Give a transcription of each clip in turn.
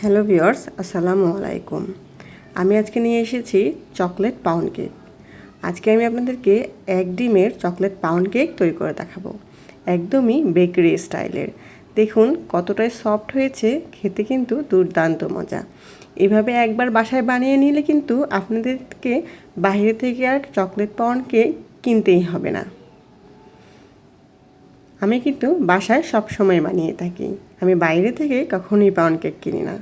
Hello viewers, আসসালামু আলাইকুম। আমি আজকে নিয়ে এসেছি চকলেট পাউন্ড কেক। আজকে আমি আপনাদেরকে এক ডিমের চকলেট পাউন্ড কেক তৈরি করে দেখাবো, একদমই বেকারি স্টাইলের। দেখুন কতটাই সফট হয়েছে, খেতে কিন্তু দুর্দান্ত মজা। এভাবে একবার বাসায় বানিয়ে নিলে কিন্তু আপনাদেরকে বাইরে থেকে আর চকলেট পাউন্ড কেক কিনতেই হবে না। আমি কিন্তু বাসায় সব সময় বানিয়ে থাকি, আমি বাইরে থেকে কখনোই পাউন্ড কেক কিনি না।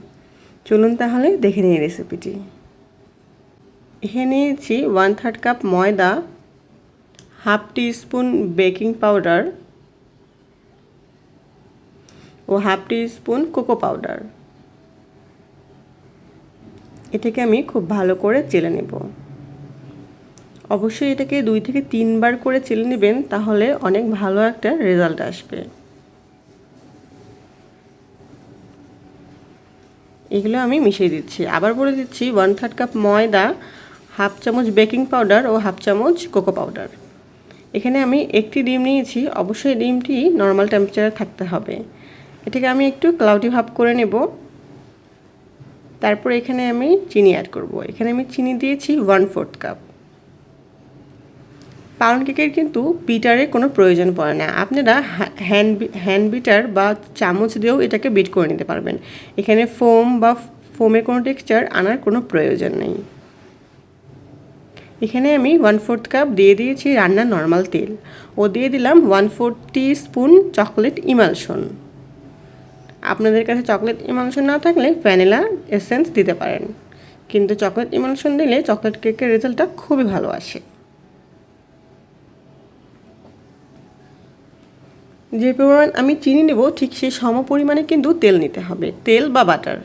চলুন তাহলে দেখে নিই রেসিপিটি। এখানে নিয়েছি 1/3 কাপ ময়দা, হাফ টিস্পুন বেকিং পাউডার ও হাফ টিস্পুন কোকো পাউডার। এটাকে আমি খুব ভালো করে চেলে নেব। অবশ্যই এটাকে 2 থেকে 3 বার করে চেলে নেবেন, তাহলে অনেক ভালো একটা রেজাল্ট আসবে। এগুলো আমি মিশিয়ে দিচ্ছি। আবার বলে দিচ্ছি, 1/3 কাপ ময়দা, হাফ চামচ বেকিং পাউডার ও হাফ চামচ কোকো পাউডার। এখানে আমি একটি ডিম নিয়েছি, অবশ্যই ডিমটি নর্মাল টেম্পারেচারে থাকতে হবে। এটাকে আমি একটু ক্লাউডি ভাব করে নেব। তারপর এখানে আমি চিনি অ্যাড করব। এখানে আমি চিনি দিয়েছি 1/4 কাপ। পাউন্ড কেকের কিন্তু বিটারের কোনো প্রয়োজন পড়ে না, আপনারা হ্যান্ড বিটার বা চামচ দিয়েও এটাকে বিট করে নিতে পারবেন। এখানে ফোমের কোনো টেক্সচার আনার কোনো প্রয়োজন নেই। এখানে আমি 1/4 কাপ দিয়ে দিয়েছি রান্নার নর্মাল তেল ও দিয়ে দিলাম 1/4 টিস্পুন চকলেট ইমালশন। আপনাদের কাছে চকলেট ইমালশন না থাকলে ভ্যানিলা এসেন্স দিতে পারেন, কিন্তু চকলেট ইমালশন দিলে চকলেট কেকের রেজাল্টটা খুবই ভালো আসে। যে পরিমাণ আমি চিনি নেব ঠিক সেই সম পরিমাণে কিন্তু তেল নিতে হবে, তেল বা বাটার।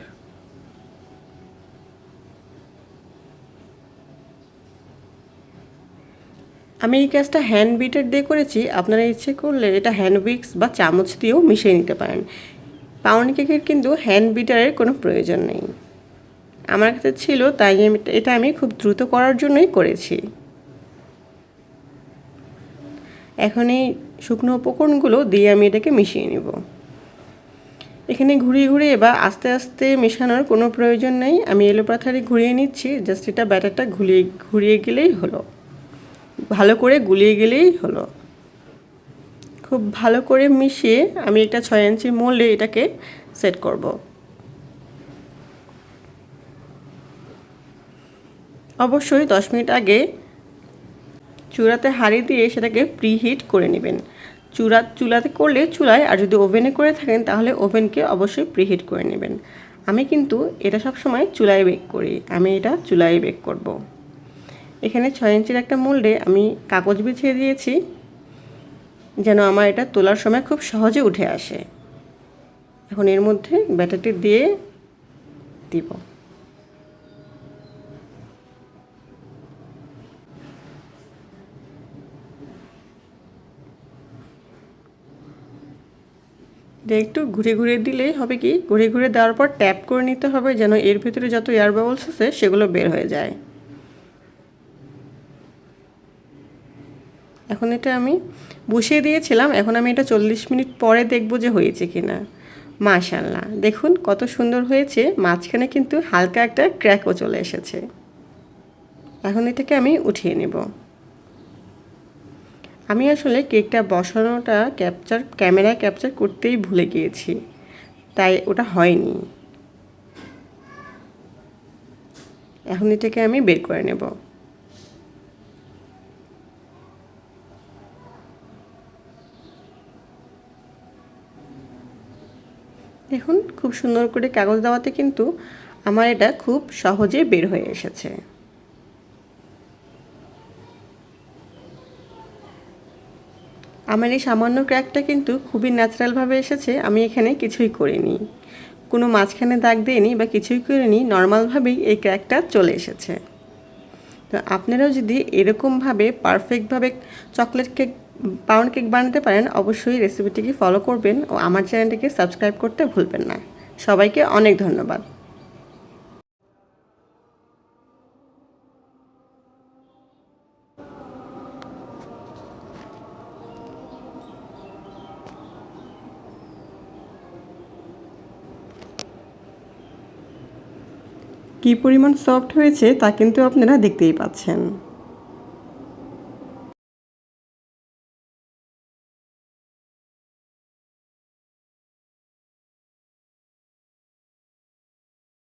আমি এই কাজটা হ্যান্ড বিটার দিয়ে করেছি, আপনারা ইচ্ছে করলে এটা হ্যান্ড উইক্স বা চামচ দিয়েও মিশিয়ে নিতে পারেন। পাউন্ড কেকের কিন্তু হ্যান্ড বিটারের কোনো প্রয়োজন নেই। আমার কাছে ছিল, তাই এটা আমি খুব দ্রুত করার জন্যই করেছি। এখন এই শুকনো উপকরণগুলো দিয়ে আমি এটাকে মিশিয়ে নেব। এখানে ঘুরিয়ে ঘুরিয়ে বা আস্তে আস্তে মেশানোর কোনো প্রয়োজন নেই, আমি এলোপাথারি ঘুরিয়ে নিচ্ছি, জাস্ট এটা ব্যাটারটা ঘুরিয়ে গেলেই হলো, ভালো করে গুলিয়ে গেলেই হলো। খুব ভালো করে মিশিয়ে আমি একটা 6 ইঞ্চি মোল্ডে এটাকে সেট করব। অবশ্যই 10 মিনিট আগে চুলাতে হাঁড়ি দিয়ে সেটাকে প্রিহিট করে নেবেন। চুলাতে করলে চুলায়, আর যদি ওভেনে করে থাকেন তাহলে ওভেনকে অবশ্যই প্রিহিট করে নেবেন। আমি কিন্তু এটা সব সময় চুলায় বেক করি, আমি এটা চুলায় বেক করব। এখানে 6 ইঞ্চির একটা মোল্ডে আমি কাগজ বিছিয়ে দিয়েছি, যেন আমার এটা তোলার সময় খুব সহজে উঠে আসে। এখন এর মধ্যে ব্যাটারটি দিয়ে দিব। দিয়ে একটু ঘুরে ঘুরে দিলেই হবে, কি ঘুরে ঘুরে দেওয়ার পর ট্যাপ করে নিতে হবে, যেন এর ভিতরে যত এয়ার বাবলস আছে সেগুলো বের হয়ে যায়। এখন এটা আমি বসিয়ে দিয়েছিলাম, এখন আমি এটা 40 মিনিট পরে দেখব যে হয়েছে কিনা। মাশাআল্লাহ, দেখুন কত সুন্দর হয়েছে, মাঝখানে কিন্তু হালকা একটা ক্র্যাকও চলে এসেছে। এখন এটাকে আমি উঠিয়ে নেব। আমি আসলে কেকটা বসানোটা ক্যামেরায় ক্যাপচার করতেই ভুলে গিয়েছি, তাই ওটা হয়নি। এখন এটাকে আমি বের করে নেব। দেখুন খুব সুন্দর করে কাগজ দেওয়াতে কিন্তু আমার এটা খুব সহজে বের হয়ে এসেছে। আমার এই সামান্য ক্র্যাকটা কিন্তু খুবই ন্যাচারালভাবে এসেছে, আমি এখানে কিছুই করিনি, কোনো মাঝখানে দাগ দিইনি বা কিছুই করিনি, নর্মালভাবেই এই ক্র্যাকটা চলে এসেছে। তো আপনারাও যদি এরকমভাবে পারফেক্টভাবে পাউন্ড কেক বানাতে পারেন, অবশ্যই রেসিপিটিকে ফলো করবেন ও আমার চ্যানেলটিকে সাবস্ক্রাইব করতে ভুলবেন না। সবাইকে অনেক ধন্যবাদ। কী পরিমাণ সফট হয়েছে তা কিন্তু আপনারা দেখতেই পাচ্ছেন।